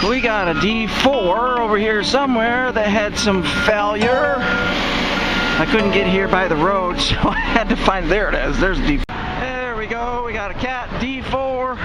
We got a D4 over here somewhere that had some failure. I couldn't get here by the road, so I had to find, there it is, there's D4. There we go, we got a Cat D4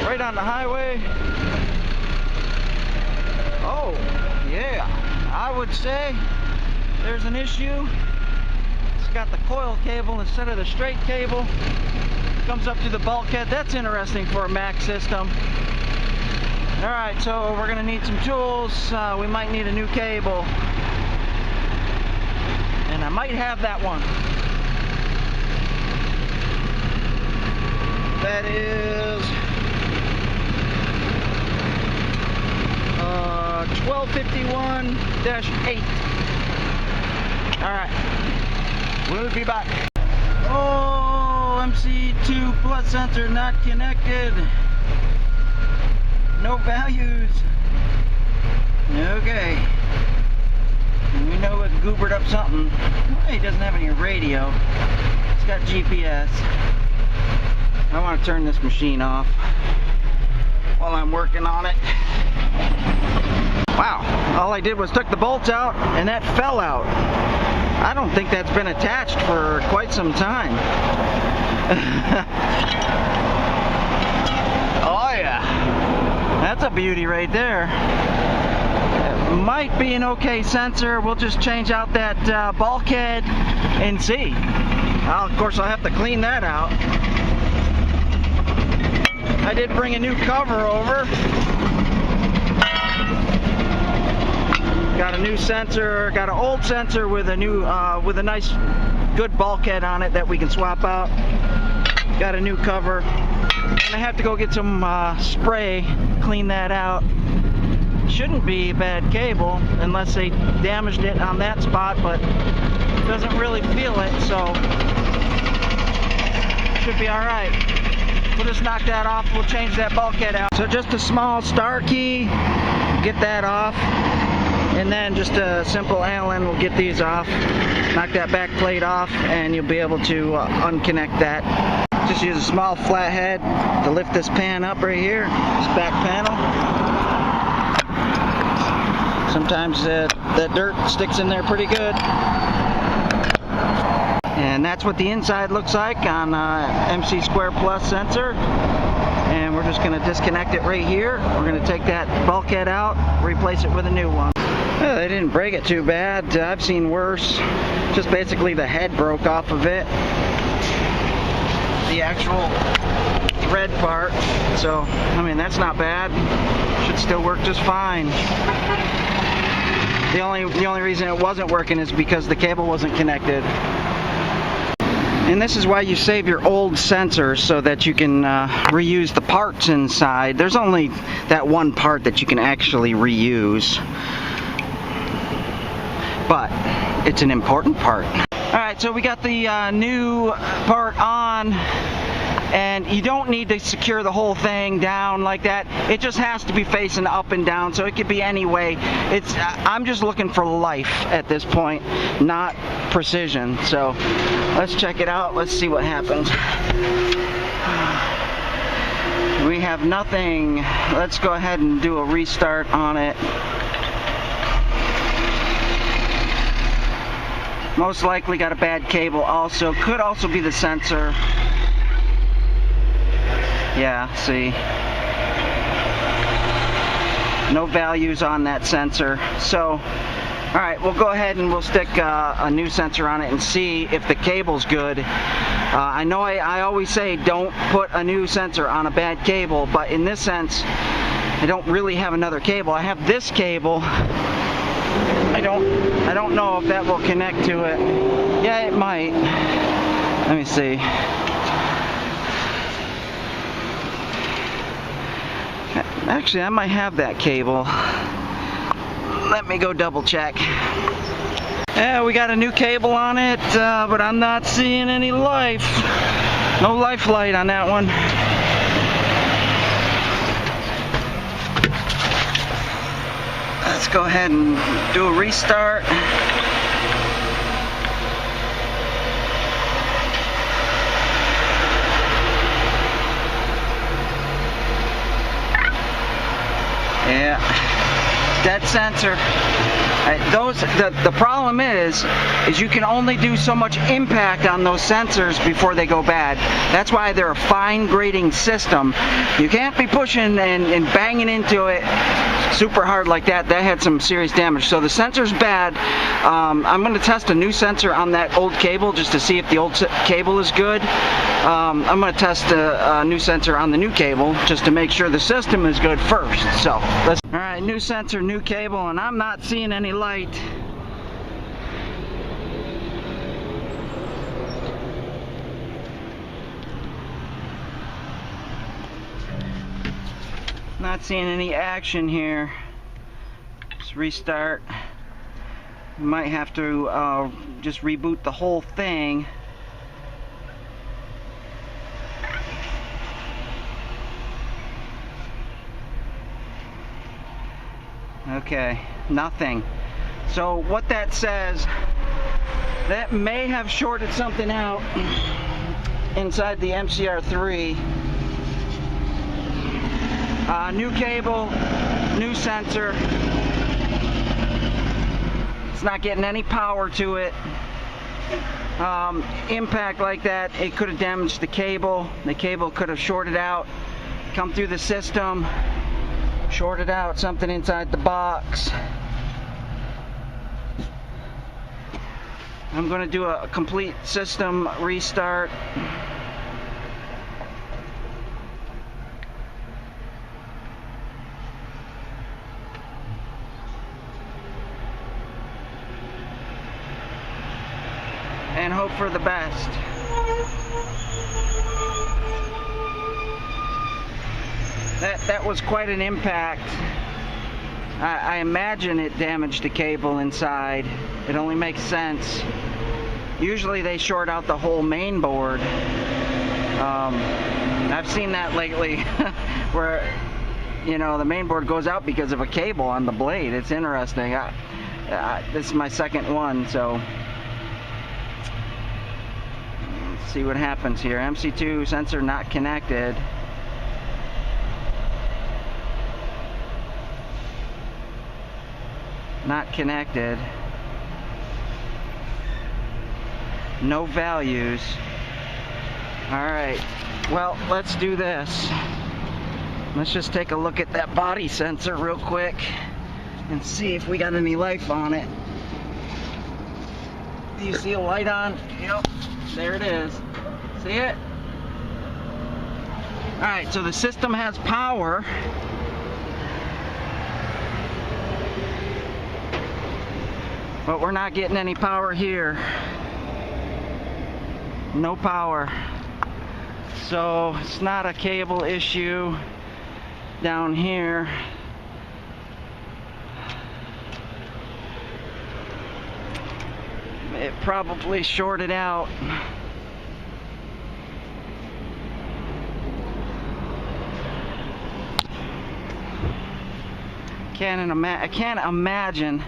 right on the highway. Oh, yeah, I would say there's an issue. It's got the coil cable instead of the straight cable. Comes up to the bulkhead. That's interesting for a Mac system. Alright, so we're going to need some tools. We might need a new cable. And I might have that one. That is 1251-8. Alright, we'll be back. Oh, MC2 plus sensor not connected. No values. Okay. We know it goobered up something. Well, he doesn't have any radio. It's got GPS. I want to turn this machine off while I'm working on it. Wow, all I did was took the bolts out and that fell out. I don't think that's been attached for quite some time. Oh yeah, that's a beauty right there. It might be an okay sensor. We'll just change out that bulkhead and see. Of course, I'll have to clean that out. I did bring a new cover over. Got a new sensor, got an old sensor with a new, with a nice, good bulkhead on it that we can swap out. Got a new cover. And I have to go get some spray, clean that out. Shouldn't be a bad cable unless they damaged it on that spot, but doesn't really feel it, so should be alright. We'll just knock that off, we'll change that bulkhead out. So just a small star key, get that off. And then just a simple Allen will get these off. Knock that back plate off and you'll be able to unconnect that. Just use a small flathead to lift this pan up right here, this back panel. Sometimes that dirt sticks in there pretty good. And that's what the inside looks like on MC Square Plus sensor. And we're just going to disconnect it right here. We're going to take that bulkhead out, replace it with a new one. They didn't break it too bad. I've seen worse. Just basically the head broke off of it. The actual thread part. So, I mean, that's not bad. Should still work just fine. The only reason it wasn't working is because the cable wasn't connected. And this is why you save your old sensors so that you can reuse the parts inside. There's only that one part that you can actually reuse. But it's an important part. Alright, so we got the new part on, and you don't need to secure the whole thing down like that. It just has to be facing up and down, so it could be any way. I'm just looking for life at this point, not precision. So let's check it out. Let's see what happens. We have nothing. Let's go ahead and do a restart on it. Most likely got a bad cable also. Could also be the sensor. Yeah, see. No values on that sensor. So, alright, we'll go ahead and we'll stick a new sensor on it and see if the cable's good. I know I always say don't put a new sensor on a bad cable, but in this sense, I don't really have another cable. I have this cable. I don't know if that will connect to it. Yeah, it might. Let me see. Actually, I might have that cable. Let me go double check. Yeah, we got a new cable on it, but I'm not seeing any life. No life light on that one. Let's go ahead and do a restart. Yeah, dead sensor. The problem is you can only do so much impact on those sensors before they go bad. That's why they're a fine grading system. You can't be pushing and banging into it super hard like that. That had some serious damage. So the sensor's bad. I'm going to test a new sensor on that old cable just to see if the old cable is good. I'm going to test a new sensor on the new cable just to make sure the system is good first. So let's. All right, new sensor, new cable, and I'm not seeing any light. Not seeing any action here. Let's restart. We might have to just reboot the whole thing. Okay, nothing. So what that says, that may have shorted something out inside the MCR3. New cable, new sensor. It's not getting any power to it. Impact like that, it could have damaged the cable. The cable could have shorted out, come through the system, shorted out something inside the box. I'm going to do a complete system restart. And hope for the best. That was quite an impact. I imagine it damaged the cable inside. It only makes sense. Usually they short out the whole main board. I've seen that lately where, you know, the main board goes out because of a cable on the blade. It's interesting. This is my second one, so let's see what happens here. MC2 sensor not connected. Not connected. No values. Alright, well, let's do this. Let's just take a look at that body sensor real quick and see if we got any life on it. Do you see a light on? Yep, there it is. See it? Alright, so the system has power. But we're not getting any power here. No power. So it's not a cable issue down here. It probably shorted out. I can't imagine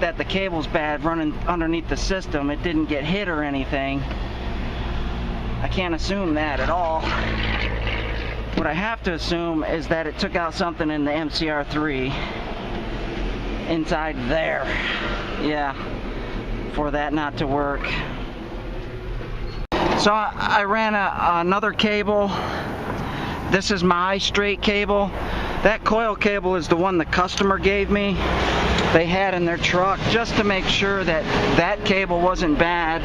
that the cable's bad running underneath the system. It didn't get hit or anything. I can't assume that at all. What I have to assume is that it took out something in the MCR3 inside there. Yeah, for that not to work. So I ran another cable. This is my straight cable. That coil cable is the one the customer gave me. They had in their truck just to make sure that that cable wasn't bad.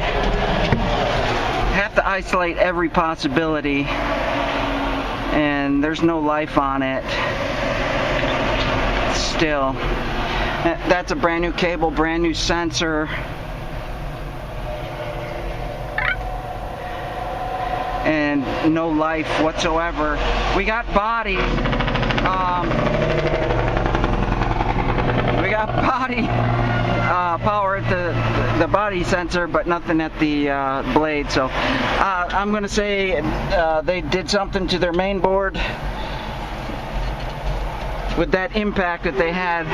Have to isolate every possibility, and there's no life on it still. That's a brand new cable, brand new sensor. And no life whatsoever. We got body. We got body power at the body sensor, but nothing at the blade. So I'm going to say they did something to their main board with that impact that they had.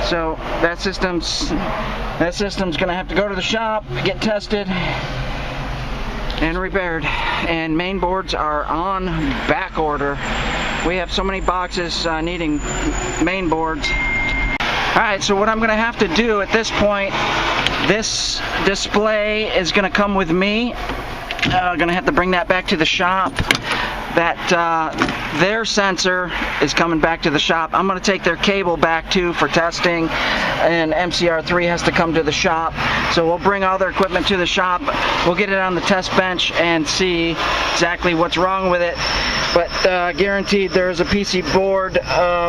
So that system's going to have to go to the shop, get tested. and repaired. And main boards are on back order. We have so many boxes needing main boards. Alright, so what I'm going to have to do at this point, this display is going to come with me. I'm going to have to bring that back to the shop. Their sensor is coming back to the shop. I'm going to take their cable back too for testing, and MC2 has to come to the shop. So we'll bring all their equipment to the shop. We'll get it on the test bench and see exactly what's wrong with it. But guaranteed there's a PC board,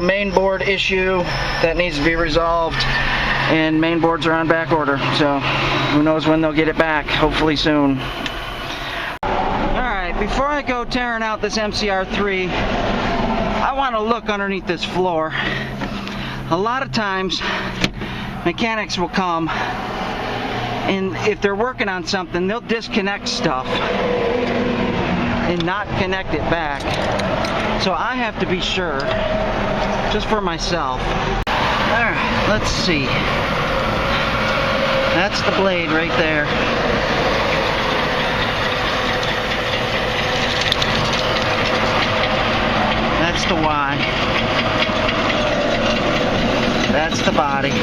main board issue that needs to be resolved, and main boards are on back order. So who knows when they'll get it back, hopefully soon. Before I go tearing out this MC2, I want to look underneath this floor. A lot of times mechanics will come, and if they're working on something, they'll disconnect stuff and not connect it back. So I have to be sure, just for myself. Alright, let's see. That's the blade right there. That's the Y. That's the body.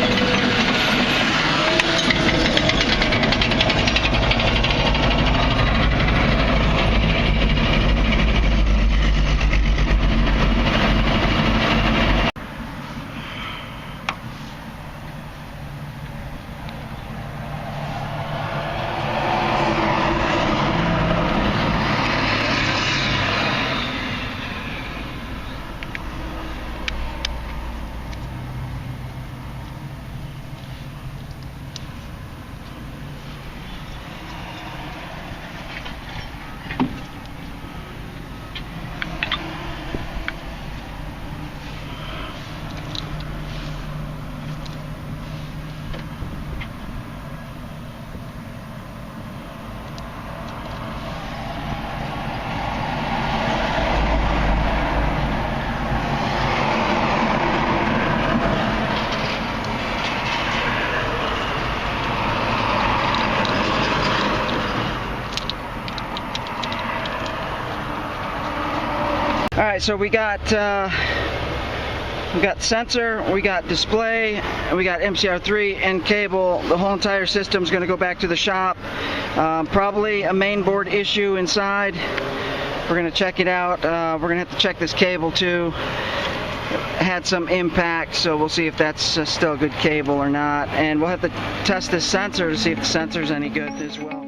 Alright, so we got sensor, we got display, and we got MC2 and cable. The whole entire system is going to go back to the shop. Probably a main board issue inside. We're going to check it out. We're going to have to check this cable too. It had some impact, so we'll see if that's still a good cable or not. And we'll have to test this sensor to see if the sensor's any good as well.